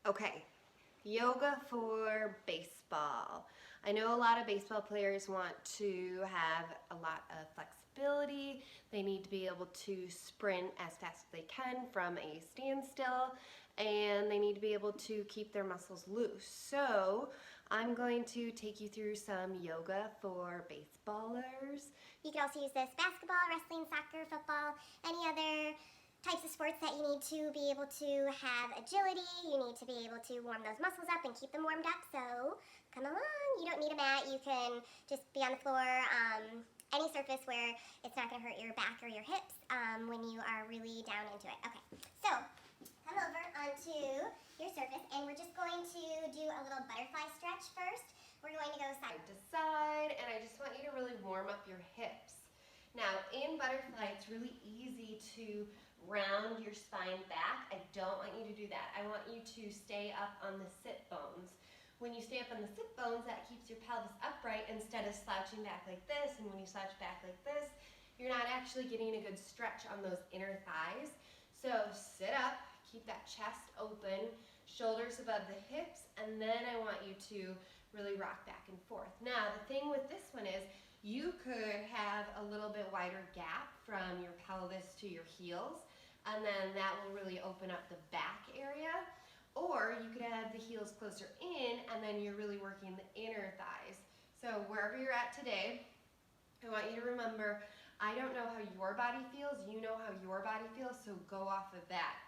Okay, yoga for baseball. I know a lot of baseball players want to have a lot of flexibility. They need to be able to sprint as fast as they can from a standstill, and they need to be able to keep their muscles loose. So I'm going to take you through some yoga for baseballers. You can also use this basketball, wrestling, soccer, football, any other types of sports that you need to be able to have agility. You need to be able to warm those muscles up and keep them warmed up. So come along. You don't need a mat. You can just be on the floor, any surface where it's not going to hurt your back or your hips when you are really down into it. Okay, so come over onto your surface, and we're just going to do a little butterfly stretch first. We're going to go side to side, and I just want you to really warm up your hips. Now, in butterfly, it's really easy to round your spine back. I don't want you to do that. I want you to stay up on the sit bones. When you stay up on the sit bones, that keeps your pelvis upright instead of slouching back like this, and when you slouch back like this, you're not actually getting a good stretch on those inner thighs. So sit up, keep that chest open, shoulders above the hips, and then I want you to really rock back and forth. Now, the thing with this one is you could have a little bit wider gap from your pelvis to your heels, and then that will really open up the back area. Or you could have the heels closer in, and then you're really working the inner thighs. So wherever you're at today, I want you to remember, I don't know how your body feels, you know how your body feels, so go off of that.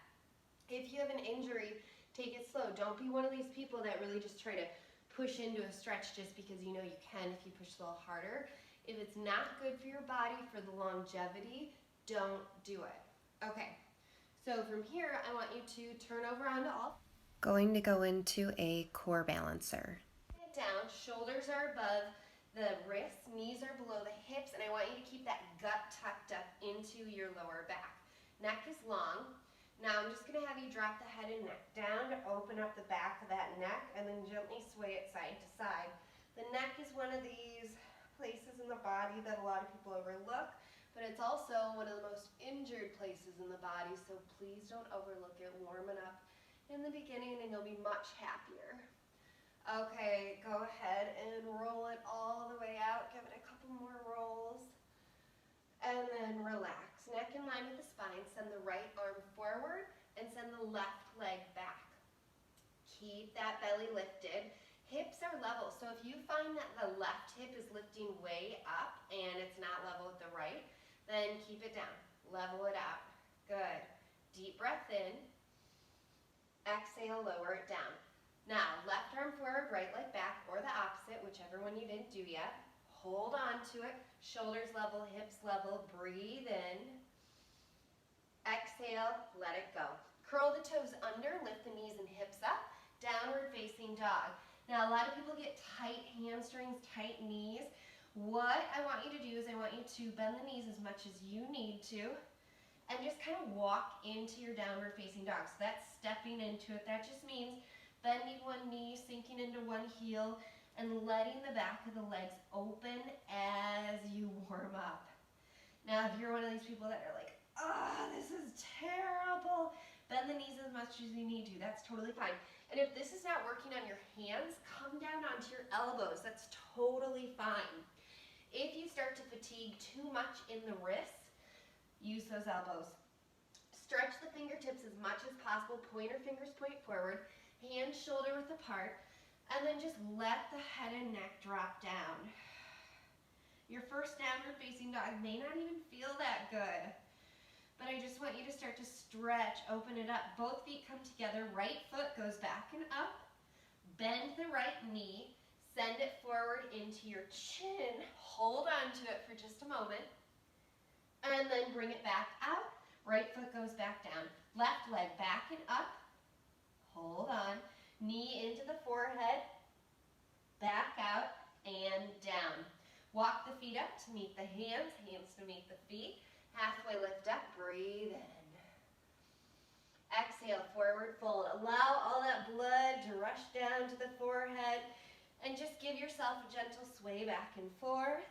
If you have an injury, take it slow. Don't be one of these people that really just try to push into a stretch just because you know you can if you push a little harder. If it's not good for your body for the longevity, don't do it. Okay, so from here, I want you to turn over onto all. Going to go into a core balancer. Down, shoulders are above the wrists, knees are below the hips, and I want you to keep that gut tucked up into your lower back. Neck is long. Now I'm just going to have you drop the head and neck down to open up the back of that neck, and then gently sway it side to side. The neck is one of these places in the body that a lot of people overlook, but it's also one of the most injured places in the body, so please don't overlook it. Warm it up in the beginning and you'll be much happier. Okay, go ahead and roll it all the way out. Give it a couple more rolls. And then relax. Neck in line with the spine. Send the right arm forward and send the left leg back. Keep that belly lifted. Hips are level, so if you find that the left hip is lifting way up and it's not level with the right, then keep it down. Level it out. Good. Deep breath in. Exhale, lower it down. Now, left arm forward, right leg back, or the opposite, whichever one you didn't do yet. Hold on to it. Shoulders level, hips level. Breathe in. Exhale, let it go. Curl the toes under, lift the knees and hips up. Downward facing dog. Now, a lot of people get tight hamstrings, tight knees. What I want you to do is I want you to bend the knees as much as you need to and just kind of walk into your downward facing dog. So that's stepping into it. That just means bending one knee, sinking into one heel, and letting the back of the legs open as you warm up. Now, if you're one of these people that are like, oh, this is terrible, bend the knees as much as you need to. That's totally fine. And if this is not working on your hands, come down onto your elbows. That's totally fine. If you start to fatigue too much in the wrists, use those elbows. Stretch the fingertips as much as possible. Pointer fingers point forward. Hands shoulder width apart. And then just let the head and neck drop down. Your first downward facing dog may not even feel that good. But I just want you to start to stretch, open it up. Both feet come together. Right foot goes back and up. Bend the right knee. Send it forward into your chin. Hold on to it for just a moment. And then bring it back out. Right foot goes back down. Left leg back and up. Hold on. Knee into the forehead. Back out and down. Walk the feet up to meet the hands. Hands to meet the feet. Halfway lift up. Breathe in. Exhale, forward fold. Allow all that blood to rush down to the forehead. And just give yourself a gentle sway back and forth.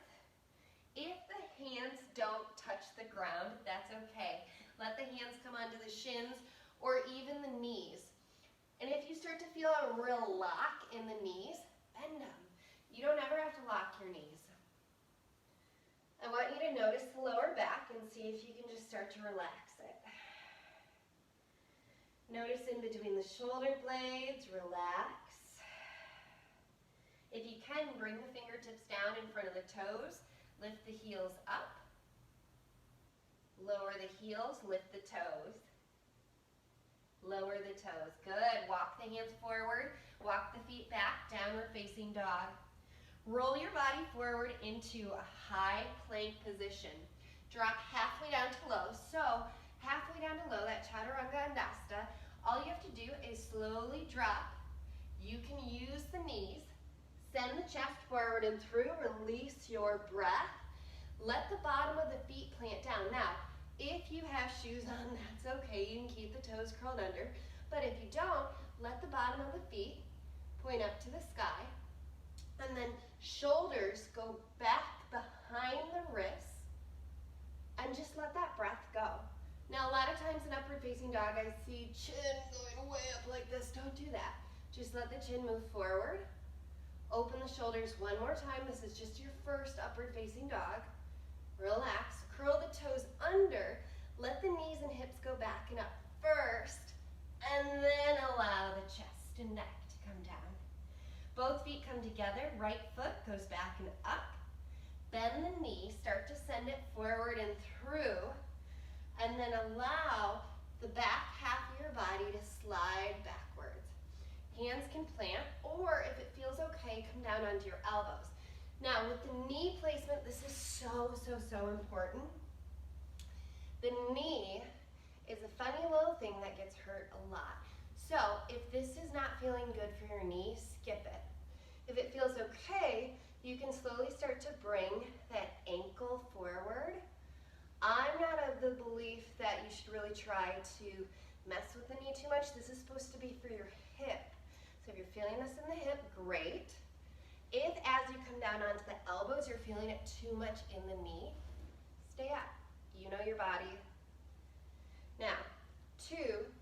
If the hands don't touch the ground, that's okay. Let the hands come onto the shins or even the knees. And if you start to real lock in the knees, bend them. You don't ever have to lock your knees. I want you to notice the lower back and see if you can just start to relax it. Notice in between the shoulder blades, relax. If you can, bring the fingertips down in front of the toes, lift the heels up. Lower the heels, lift the toes. Lower the toes. Good. Walk the hands forward, walk the feet back, downward facing dog. Roll your body forward into a high plank position. Drop halfway down to low. So halfway down to low, that chaturanga andasta, all you have to do is slowly drop. You can use the knees. Send the chest forward and through. Release your breath. Let the bottom of the feet plant down. Now, if you have shoes on, that's okay. You can keep the toes curled under. But if you don't, let the bottom of the feet point up to the sky. And then shoulders go back behind the wrists. And just let that breath go. Now, a lot of times in upward facing dog, I see chin going way up like this. Don't do that. Just let the chin move forward. Open the shoulders one more time. This is just your first upward facing dog. Relax. Curl the toes under. Let the knees and hips go back and up first. And then allow the chest and neck to come down. Both feet come together. Right foot goes back and up. Bend the knee. Start to send it forward and through. And then allow the back half of your body to slide backwards. Hands can plant, or if it feels okay, come down onto your elbows. Now, with the knee placement, this is so important. The knee is a funny little thing that gets hurt a lot. So, if this is not feeling good for your knee, skip it. If it feels okay, you can slowly start to bring that ankle forward. I'm not of the belief that you should really try to mess with the knee too much. This is supposed to be for your hip. So if you're feeling this in the hip, great. If as you come down onto the elbows, you're feeling it too much in the knee, stay up. You know your body. Now, 2,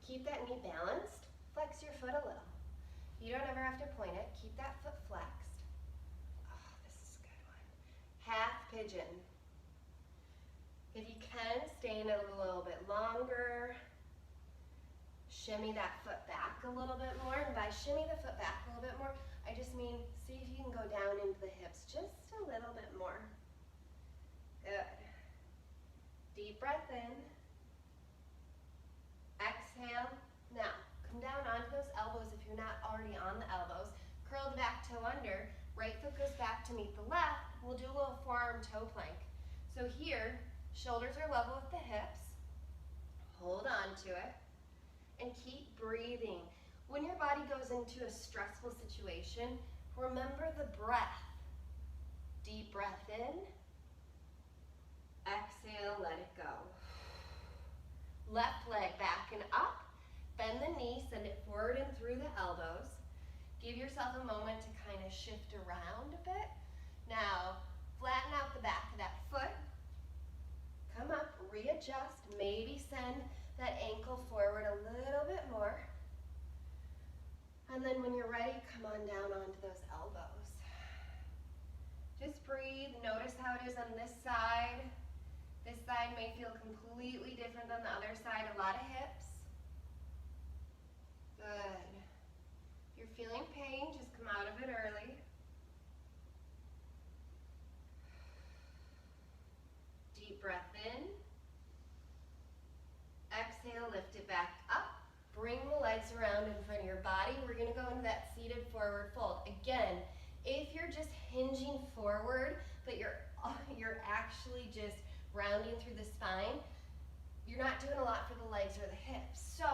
keep that knee balanced. Flex your foot a little. You don't ever have to point it. Keep that foot flexed. Oh, this is a good one. Half pigeon. If you can, stay in it a little bit longer. Shimmy that foot back a little bit more. And by shimmy the foot back a little bit more, I just mean see if you can go down into the hips just a little bit more. Good. Deep breath in. Exhale. Now, come down onto those elbows if you're not already on the elbows. Curl the back toe under. Right foot goes back to meet the left. We'll do a little forearm toe plank. So here, shoulders are level with the hips. Hold on to it. And keep breathing. When your body goes into a stressful situation, remember the breath. Deep breath in. Exhale, let it go. Left leg back and up. Bend the knee, send it forward and through the elbows. Give yourself a moment to kind of shift around a bit. Now, flatten out the back of that foot. Come up, readjust, maybe send that ankle forward a little bit more. And then when you're ready, come on down onto those elbows. Just breathe, notice how it is on this side. This side may feel completely different than the other side, a lot of hips. Good. If you're feeling pain, just come out of it early. Deep breath in. Exhale, lift it back up. Bring the legs around in front of your body. We're going to go into that seated forward fold. Again, if you're just hinging forward, but you're actually just rounding through the spine, you're not doing a lot for the legs or the hips. So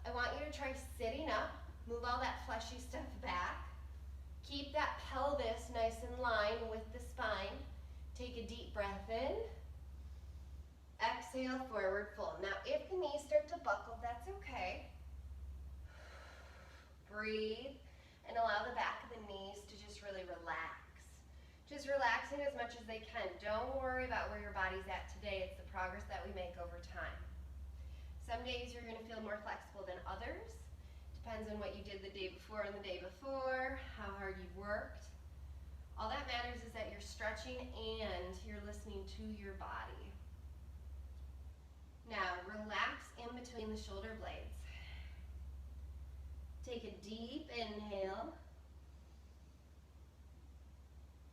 I want you to try sitting up, move all that fleshy stuff back. Keep that pelvis nice in line with the spine. Take a deep breath in. Exhale, forward fold. Now, if the knees start to buckle, that's okay. Breathe and allow the back of the knees to just really relax. Just relaxing as much as they can. Don't worry about where your body's at today. It's the progress that we make over time. Some days you're going to feel more flexible than others. Depends on what you did the day before and the day before, how hard you worked. All that matters is that you're stretching and you're listening to your body. Now, relax in between the shoulder blades. Take a deep inhale.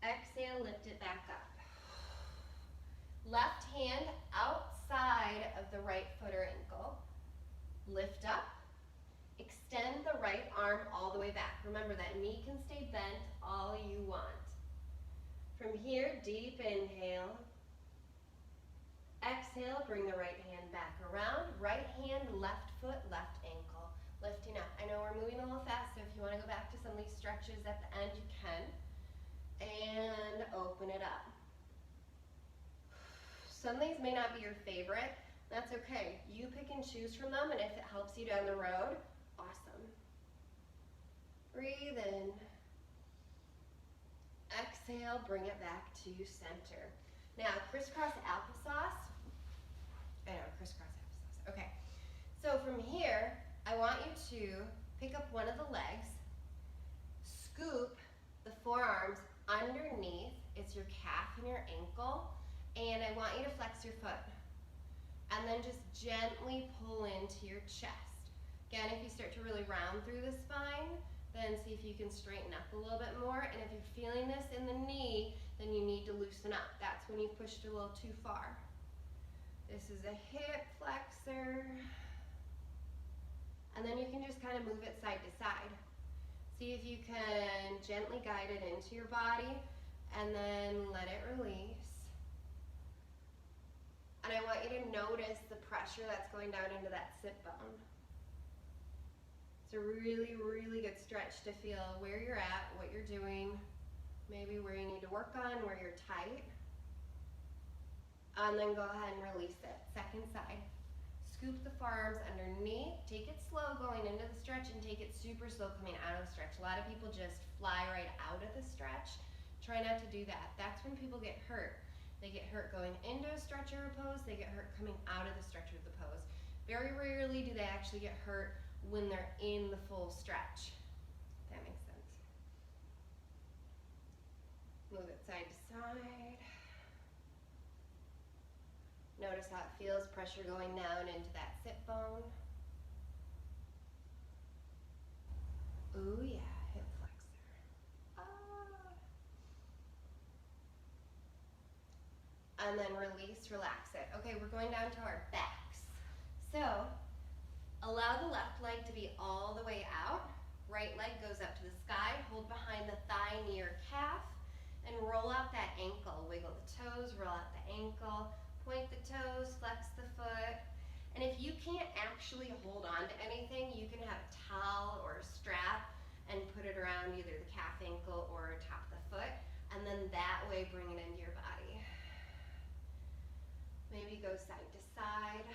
Exhale, lift it back up. Left hand outside of the right foot or ankle. Lift up. Extend the right arm all the way back. Remember, that knee can stay bent all you want. From here, deep inhale. Exhale, bring the right hand back around. Right hand, left foot, left ankle. Lifting up. I know we're moving a little fast, so if you want to go back to some of these stretches at the end, you can. And open it up. Some of these may not be your favorite. That's okay. You pick and choose from them, and if it helps you down the road, awesome. Breathe in. Exhale, bring it back to center. Now, crisscross applesauce. I know, crisscross applesauce. Okay. So from here, I want you to pick up one of the legs, scoop the forearms underneath. It's your calf and your ankle. And I want you to flex your foot. And then just gently pull into your chest. Again, if you start to really round through the spine, then see if you can straighten up a little bit more. And if you're feeling this in the knee, then you need to loosen up. That's when you've pushed a little too far. This is a hip flexor. And then you can just kind of move it side to side. See if you can gently guide it into your body and then let it release. And I want you to notice the pressure that's going down into that sit bone. It's a really, really good stretch to feel where you're at, what you're doing, maybe where you need to work on, where you're tight. And then go ahead and release it. Second side. Scoop the forearms underneath. Take it slow going into the stretch and take it super slow coming out of the stretch. A lot of people just fly right out of the stretch. Try not to do that. That's when people get hurt. They get hurt going into a stretch or a pose. They get hurt coming out of the stretch or the pose. Very rarely do they actually get hurt when they're in the full stretch. If that makes sense. Move it side to side. Notice how it feels, pressure going down into that sit bone. Ooh yeah, hip flexor. And then release, relax it. Okay, we're going down to our backs. So, allow the left leg to be all the way out. Right leg goes up to the sky. Hold behind the thigh, knee, or calf. And roll out that ankle. Wiggle the toes, roll out the ankle. Point the toes, flex the foot. And if you can't actually hold on to anything, you can have a towel or a strap and put it around either the calf, ankle, or top of the foot. And then that way bring it into your body. Maybe go side to side.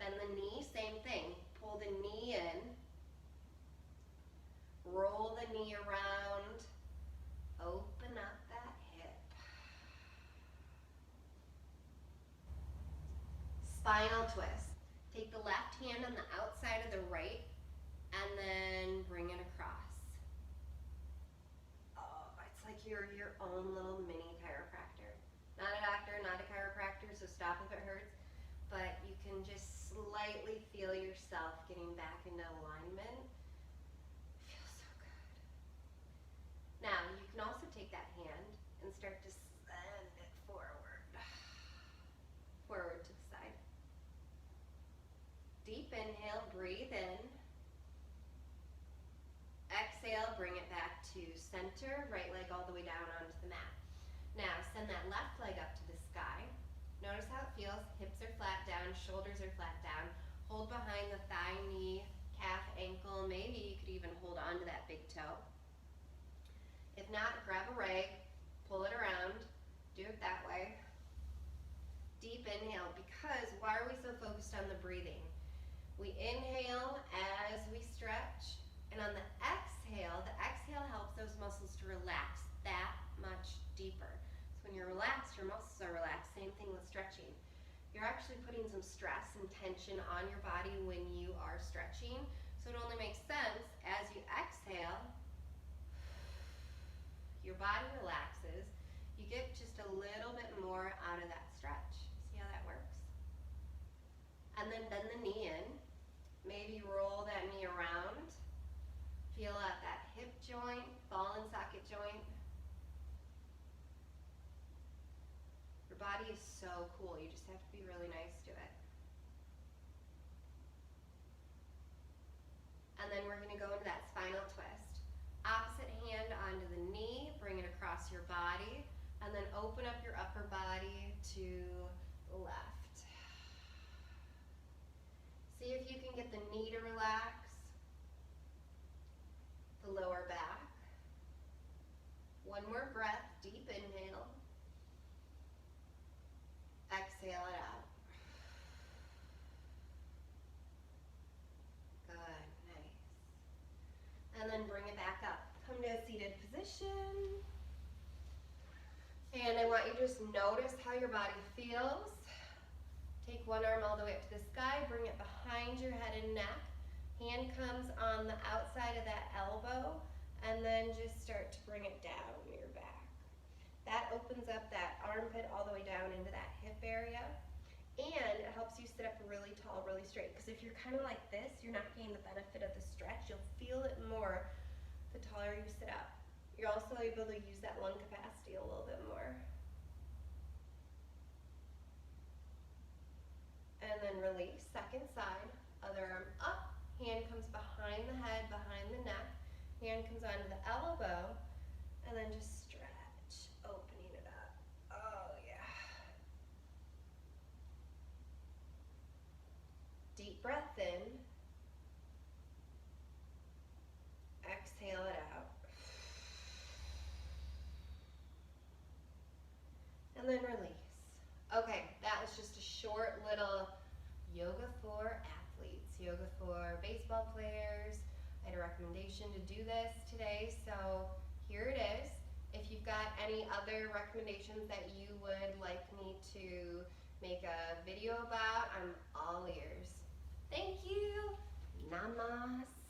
Bend the knee, same thing. Pull the knee in. Roll the knee around. Open up that hip. Spinal twist. Take the left hand on the outside of the right and then bring it across. Oh, it's like you're your own little mini chiropractor. Not a doctor, not a chiropractor, so stop if it hurts. But you can just slightly feel yourself getting back into alignment. Feels so good. Now, you can also take that hand and start to send it forward. Forward to the side. Deep inhale, breathe in. Exhale, bring it back to center. Right leg all the way down onto the mat. Now, send that left leg up to the sky. Notice how it feels. Hips are flat down, shoulders are flat down. Hold behind the thigh, knee, calf, ankle. Maybe you could even hold on to that big toe. If not, grab a rag, pull it around, do it that way. Deep inhale, because why are we so focused on the breathing? We inhale as we stretch, and on the exhale helps those muscles to relax that much deeper. So when you're relaxed, your muscles are relaxed. Same thing with stretching. you're actually putting some stress and tension on your body when you are stretching. So it only makes sense as you exhale, your body relaxes, you get just a little bit more out of that stretch. See how that works? And then bend the knee in. Maybe roll that knee around. Feel out that hip joint, ball and socket joint. Your body is so cool. You just have to be really nice to it. And then we're gonna go into that spinal twist. Opposite hand onto the knee, bring it across your body, and then open up your upper body to the left. See if you can get the knee to relax, the lower back. One more breath, deep inhale. Exhale it out. Good, nice. And then bring it back up. Come to a seated position. And I want you to just notice how your body feels. Take one arm all the way up to the sky, bring it behind your head and neck. Hand comes on the outside of that elbow, and then just start to bring it down your back. That opens up that armpit all the way down into that hip area. And it helps you sit up really tall, really straight. Because if you're kind of like this, you're not getting the benefit of the stretch. You'll feel it more the taller you sit up. You're also able to use that lung capacity a little bit more. And then release, second side, other arm up, hand comes behind the head, behind the neck, hand comes onto the elbow, and then just stretch, opening it up. Oh yeah. Deep breath in, exhale it out, and then release. Okay, that was just a short little yoga for athletes, yoga for baseball players. I had a recommendation to do this today, so here it is. If you've got any other recommendations that you would like me to make a video about, I'm all ears. Thank you. Namaste.